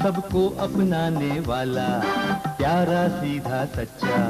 सबको अपनाने वाला, प्यारा सीधा सच्चा,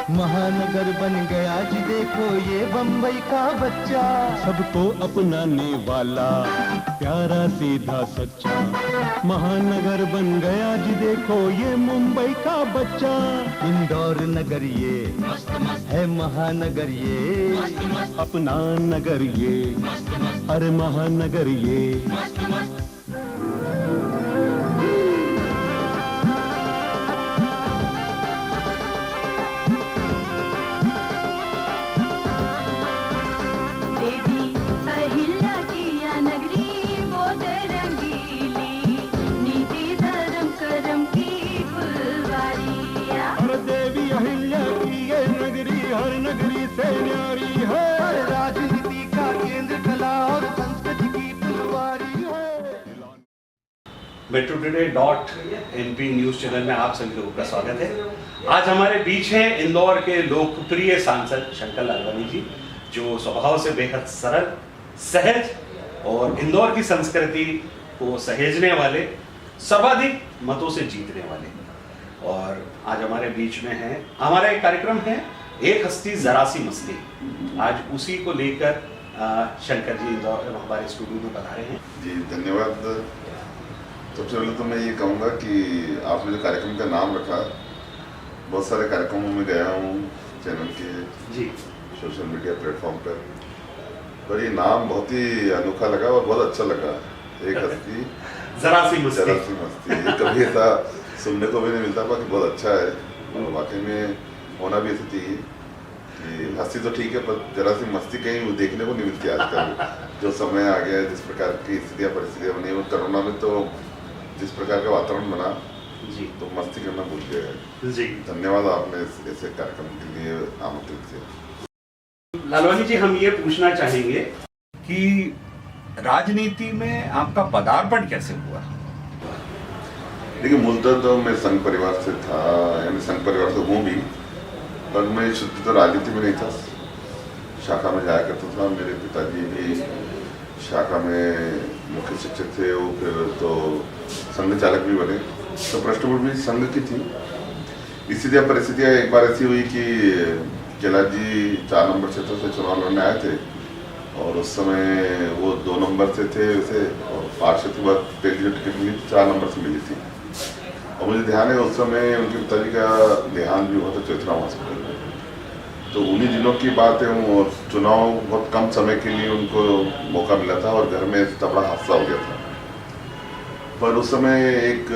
महानगर बन गया जी देखो ये बम्बई का बच्चा। सबको अपनाने वाला, प्यारा सीधा सच्चा, महानगर बन गया जी देखो ये मुंबई का बच्चा। इंदौर नगर ये है महानगर ये, अपना नगर ये, अरे महानगर ये। राजनीति का केंद्र कला और संस्कृति की फुलवारी है। Metro today .NP news channel में आप सभी लोगों का स्वागत है। आज हमारे बीच हैं इंदौर के लोकप्रिय सांसद शंकर लालवानी जी, जो स्वभाव से बेहद सरल, सहज और इंदौर की संस्कृति को सहेजने वाले, सर्वाधिक मतों से जीतने वाले। और आज हमारे बीच में है, हमारा एक कार्यक्रम है एक हस्ती जरा सी मस्ती। आज उसी को लेकर शंकर जी इंदौर हमारे स्टूडियो में पधारे हैं। जी धन्यवाद। सबसे पहले तो मैं ये कहूँगा कि आपने जो कार्यक्रम का नाम रखा, बहुत सारे कार्यक्रमों में गया हूँ चैनल के जी, सोशल मीडिया प्लेटफॉर्म पर ये नाम बहुत ही अनोखा लगा और बहुत अच्छा लगा। एक हस्ती जरा सी मस्ती। जरा सी मस्ती, ये कभी ऐसा सुनने को भी नहीं मिलता, बाकी बहुत अच्छा है और वाकई में होना भी ऐसा चाहिए कि हंसी तो ठीक है पर जरा सी मस्ती कहीं देखने को नहीं मिलती आजकल। जो समय आ गया है, जिस प्रकार की स्थितियाँ परिस्थितियाँ बनी, और कोरोना में तो जिस प्रकार का वातावरण बना जी, तो मस्ती करना भूल गया है। जी धन्यवाद आपने ऐसे कार्यक्रम के लिए आमंत्रित किया। लालवानी जी, हम ये पूछना चाहेंगे कि राजनीति में आपका पदार्पण कैसे हुआ? देखिए, मूलतः तो मैं संघ परिवार से था, यानी संघ परिवार से हूँ भी, पर मैं शुद्ध तो राजनीति में नहीं था। शाखा में जाया करता था। मेरे पिताजी भी शाखा में मुख्य शिक्षक थे, वो फिर तो संघ चालक भी बने, तो पृष्ठभूमि भी संघ की थी। स्थितियाँ परिस्थितियाँ एक बार ऐसी हुई कि कैलाश जी 4 नंबर क्षेत्र से चुनाव लड़ने आए थे और उस समय वो 2 नंबर से थे वैसे, और पार्षद के बाद पहली जो टिकट मिली 4 नंबर से मिली थी। और मुझे ध्यान है उस समय उनके पिताजी का देहांत भी हुआ था चौथरा हॉस्पिटल में। तो उन्हीं दिनों की बात है, और चुनाव बहुत कम समय के लिए उनको मौका मिला था और घर में इतना बड़ा हादसा हो गया था। पर उस समय एक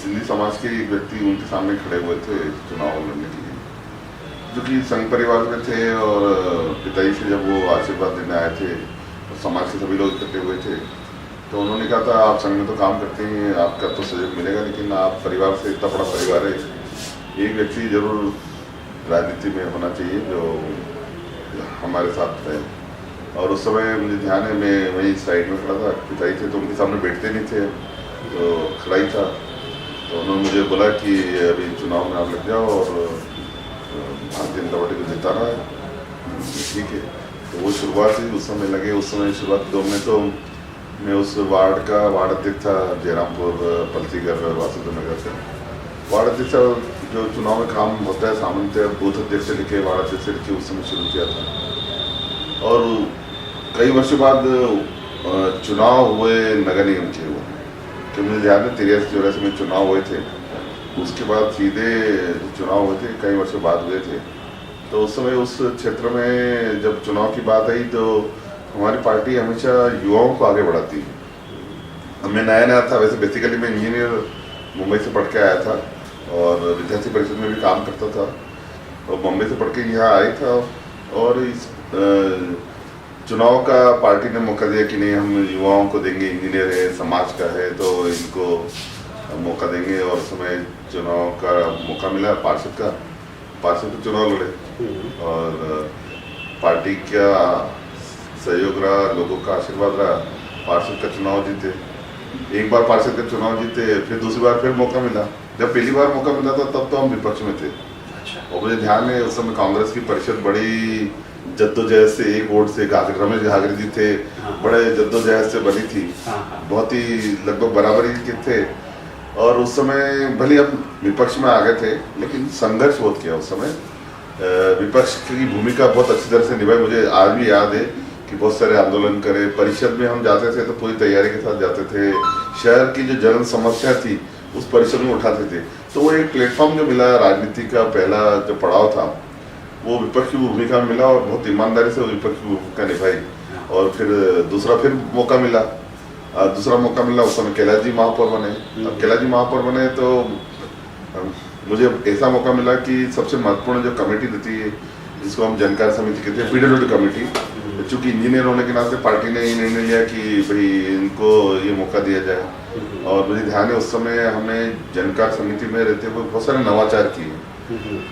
सिंधी समाज के एक व्यक्ति उनके सामने खड़े हुए थे चुनाव लड़ने के लिए, जो कि संघ परिवार में थे, और पिताजी से जब वो आशीर्वाद देने आए थे तो समाज के सभी लोग इकट्ठे हुए थे। तो उन्होंने कहा था, आप संघ में तो काम करते हैं, आपका तो सहयोग मिलेगा, लेकिन आप परिवार से, इतना बड़ा परिवार है, एक व्यक्ति जरूर राजनीति में होना चाहिए जो हमारे साथ है। और उस समय मुझे ध्यान है, मैं वहीं साइड में खड़ा था, पिताजी थे तो उनके सामने बैठते नहीं थे, तो खड़ा ही था। तो उन्होंने मुझे बोला कि अभी चुनाव में आप लग जाओ और भारतीय जनता पार्टी को जिताना है। ठीक है, तो वो शुरुआत ही उस समय लगे। उस समय शुरुआत दो में तो मैं उस वार्ड का वार्ड अध्यक्ष था, जयरामपुर पलसीगर वासुदेव नगर से। वार्ड अध्यक्ष जो चुनाव में काम होता है सामान्यतः बूथ अध्यक्ष से लेके वार्ड अध्यक्ष से लेके उस समय शुरू किया था। और कई वर्षों बाद चुनाव हुए नगर निगम के हुए, कि मुझे याद है 83-84 में चुनाव हुए थे। उसके बाद सीधे चुनाव हुए थे, कई वर्षों बाद हुए थे। तो उस समय उस क्षेत्र में जब चुनाव की बात आई तो हमारी पार्टी हमेशा युवाओं को आगे बढ़ाती है। मैं नया नया था, वैसे बेसिकली मैं इंजीनियर मुंबई से पढ़ के आया था और विद्यार्थी परिषद में भी काम करता था, और बॉम्बे से पढ़ के यहाँ आया था। और इस चुनाव का पार्टी ने मौका दिया कि नहीं, हम युवाओं को देंगे, इंजीनियर है, समाज का है, तो इनको मौका देंगे। और उस समय चुनाव का मौका मिला, पार्षद तो चुनाव लड़े और पार्टी का सहयोग रहा, लोगों का आशीर्वाद रहा, पार्षद का चुनाव जीते। एक बार पार्षद का चुनाव जीते, फिर दूसरी बार फिर मौका मिला। जब पहली बार मौका मिला था तब तो हम विपक्ष में थे। और मुझे ध्यान है उस समय कांग्रेस की परिषद बड़ी जद्दोजहद से, एक वोट से रमेश घाघरे जी थे, बड़े जद्दोजहद से बनी थी, बहुत ही लगभग बराबरी के थे। और उस समय भले हम विपक्ष में आ गए थे, लेकिन संघर्ष बहुत किया उस समय। विपक्ष की भूमिका बहुत अच्छी तरह से निभाई। मुझे आज भी याद है कि बहुत सारे आंदोलन करे, परिषद में हम जाते थे तो पूरी तैयारी के साथ जाते थे। शहर की जो जन समस्या थी उस परिषद में उठाते थे। तो वो एक प्लेटफॉर्म जो मिला, राजनीति का पहला जो पड़ाव था वो विपक्ष की भूमिका में मिला और बहुत ईमानदारी से विपक्ष की भूमिका निभाई। और फिर दूसरा मौका मिला, उस समय कैलाश महापौर बने। अब कैलाश महापौर बने तो मुझे ऐसा मौका मिला कि सबसे महत्वपूर्ण जो कमेटी रहती है, जिसको हम जनकार समिति कहते हैं, पीडब्ल्यूडी कमेटी, चूंकि इंजीनियर होने के नाते पार्टी ने ये निर्णय लिया कि भाई इनको ये मौका दिया जाए। और मुझे ध्यान है उस समय हमने जनकार समिति में रहते हुए बहुत सारे नवाचार किए।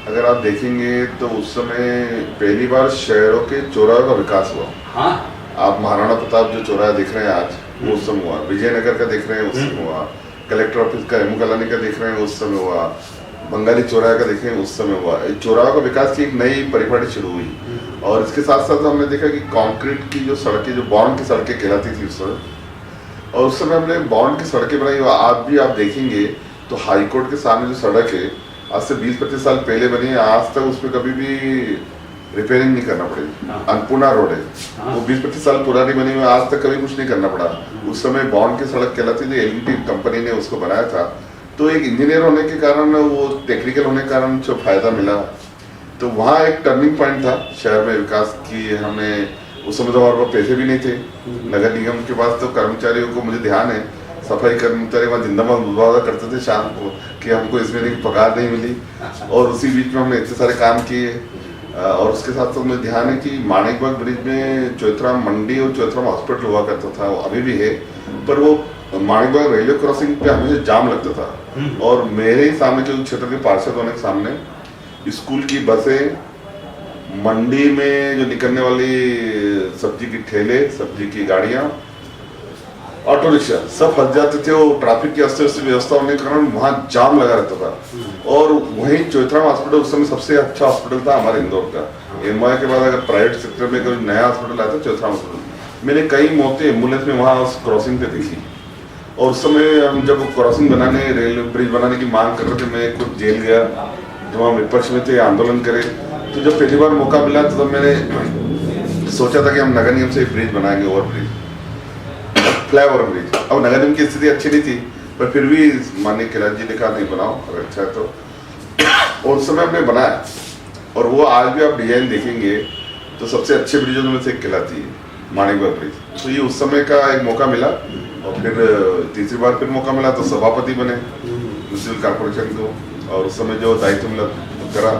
अगर आप देखेंगे तो उस समय पहली बार शहरों के चौराहों का विकास हुआ। हाँ। आप महाराणा प्रताप जो चौराहा देख रहे हैं आज, वो उस समय हुआ। विजयनगर का देख रहे हैं, उस समय हुआ। कलेक्टर ऑफिस का एमू कॉलोनी का देख रहे हैं, उस समय हुआ। बंगाली चौराहे का देख रहे हैं, उस समय हुआ। चौराहों का विकास की एक नई परिपाटी शुरू हुई। और इसके साथ साथ हमने देखा कि कंक्रीट की जो सड़कें, जो बॉन्ड की सड़कें कहलाती थी उस समय, और उस समय हमने बॉन्ड की सड़कें बनाई। आज भी आप देखेंगे तो हाई कोर्ट के सामने जो सड़क है, आज से 20-25 साल पहले बनी है, आज तक उसमें कभी भी रिपेयरिंग नहीं करना पड़ेगी। अन्नपूर्णा रोड है, वो 20-25 साल पुरानी बनी हुई, आज तक कभी कुछ नहीं करना पड़ा। उस समय बॉन्ड की सड़क कहलाती थी, एलईडी कंपनी ने उसको बनाया था। तो एक इंजीनियर होने के कारण, वो टेक्निकल होने के कारण जो फायदा मिला, तो वहाँ एक टर्निंग पॉइंट था शहर में विकास की। हमने उस समय तो हमारे पास पैसे भी नहीं थे, नगर निगम के पास तो कर्मचारियों को, मुझे ध्यान है, सफाई कर्मचारी वहाँ जिंदाबाद बुलवादा करते थे शाम को कि हमको इस महीने की पगार नहीं मिली। और उसी बीच में हमने इतने सारे काम किए। और उसके साथ साथ मुझे ध्यान है कि माणिकबाग ब्रिज में चौथराम मंडी और चौथराम हॉस्पिटल हुआ करता था, वो अभी भी है, पर वो माणिकबाग रेलवे क्रॉसिंग पे हमेशा जाम लगता था। और मेरे ही सामने के क्षेत्र के पार्षद होने के सामने स्कूल की बसें, मंडी में जो निकलने वाली सब्जी की ठेले, सब्जी की गाड़ियां, ऑटो रिक्शा सब फंस जाते थे। वो ट्रैफिक की अस्त व्यस्त व्यवस्था होने के कारण वहाँ जाम लगा रहता था। और वहीं चौथराम हॉस्पिटल उस समय सबसे अच्छा हॉस्पिटल था हमारे इंदौर का। एमआई के बाद अगर प्राइवेट सेक्टर में कोई नया हॉस्पिटल आया था चौथराम हॉस्पिटल। मैंने कई मौतें एम्बुलेंस में वहाँ उस क्रॉसिंग पे देखी। और उस समय हम जब क्रॉसिंग बनाने, रेल ब्रिज बनाने की मांग कर रहे थे, मैं खुद जेल गया, जब हम विपक्ष में थे, आंदोलन करे। तो जब पहली बार मौका मिला तो तब मैंने सोचा था कि हम नगर निगम से ब्रिज बनाएंगे, ओवर ब्रिज, फ्लाईओवर ब्रिज। अब नगर निगम की स्थिति अच्छी नहीं थी, पर फिर भी माननीय कैलाश जी ने कहा नहीं बनाओ अगर अच्छा है तो। और उस समय हमने बनाया, और वो आज भी आप डिजाइन देखेंगे तो सबसे अच्छे ब्रिजों में से एक कहलाती है माणिकबाग ब्रिज। तो ये उस समय का एक मौका मिला। और फिर तीसरी बार फिर मौका मिला तो सभापति बने म्युनिसिपल कॉर्पोरेशन को, और उस समय जो दायित्व मिला तो करा।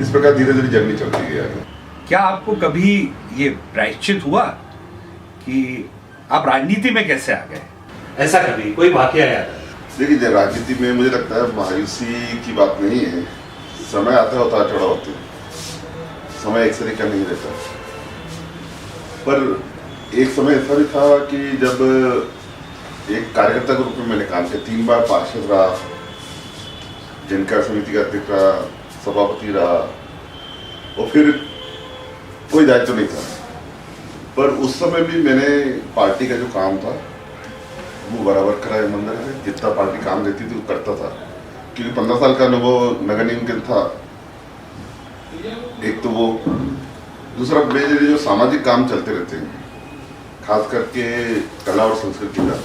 इस प्रकार धीरे धीरे जर्नी चलती गई आगे। क्या आपको कभी ये प्रायश्चित हुआ कि आप राजनीति में कैसे आ गए? ऐसा कभी कोई वाकया याद है? देखिए, राजनीति में मुझे लगता है मायूसी की बात नहीं है। समय आता है, उतार चढ़ाव होते हैं, समय एक तरीका नहीं रहता। पर एक समय ऐसा भी था कि जब एक कार्यकर्ता के रूप में मैंने काम किया, 3 बार पार्षद रहा, जनकार समिति का अध्यक्ष रहा, सभापति रहा, और फिर कोई दायित्व नहीं था। पर उस समय भी मैंने पार्टी का जो काम था वो बराबर करा, ईमानदारी से जितना पार्टी काम देती थी वो करता था। क्योंकि 15 साल का अनुभव नगर निगम के था, एक तो वो, दूसरा मेरे जो सामाजिक काम चलते रहते हैं, खास करके कला और संस्कृति का,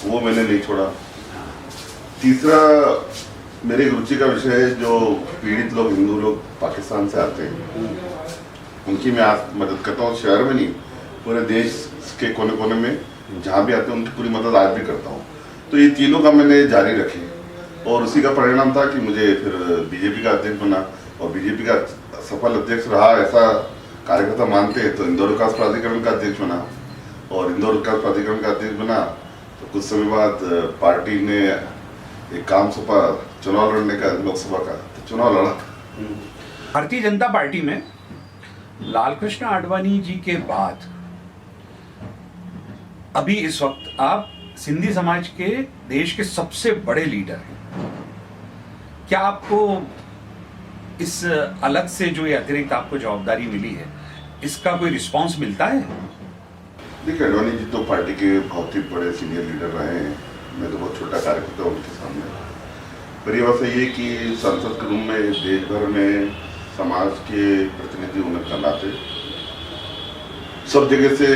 वो मैंने नहीं छोड़ा। तीसरा मेरी रुचि का विषय है जो पीड़ित लोग, हिंदू लोग पाकिस्तान से आते हैं, उनकी मैं मदद करता हूँ। शहर में नहीं, पूरे देश के कोने कोने में जहाँ भी आते हैं उनकी पूरी मदद आज भी करता हूँ। तो ये तीनों काम मैंने जारी रखे, और उसी का परिणाम था कि मुझे फिर बीजेपी का अध्यक्ष बना, और बीजेपी का सफल अध्यक्ष रहा ऐसा कार्यकर्ता मानते हैं तो इंदौर विकास प्राधिकरण का अध्यक्ष बना, और इंदौर विकास प्राधिकरण का अध्यक्ष बना तो कुछ समय बाद पार्टी ने एक काम सौंपा चुनाव लड़ने का, लोकसभा का, तो चुनाव लड़ा। भारतीय जनता पार्टी में लालकृष्ण आडवाणी जी के बाद अभी इस वक्त आप सिंधी समाज के देश के सबसे बड़े लीडर हैं। क्या आपको इस अलग से जो ये अतिरिक्त आपको जवाबदारी मिली है, इसका कोई रिस्पांस मिलता है? देखिए, आडवाणी जी तो पार्टी के बहुत ही बड़े सीनियर लीडर रहे हैं, मैं तो बहुत छोटा कार्यकर्ता हूं उनके सामने। मेरी अवस्था ये कि संसद के रूम में देश भर में समाज के प्रतिनिधि होने के नाते सब जगह से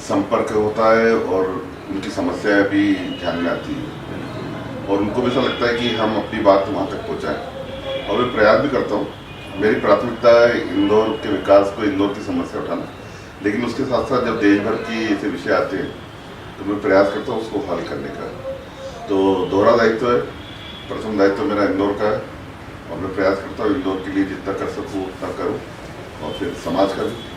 संपर्क होता है और उनकी समस्याएं भी ध्यान में आती है और उनको भी ऐसा लगता है कि हम अपनी बात वहाँ तक पहुँचाएं और मैं प्रयास भी करता हूँ। मेरी प्राथमिकता है इंदौर के विकास को, इंदौर की समस्या उठाना, लेकिन उसके साथ साथ जब देश भर की ऐसे विषय आते हैं तो मैं प्रयास करता हूँ उसको हल करने का। तो दोहरा दायित्व है, प्रथम दायित्व मेरा इंदौर का है और मैं प्रयास करता हूँ इंदौर के लिए जितना कर सकूँ उतना करूँ और फिर समाज का भी।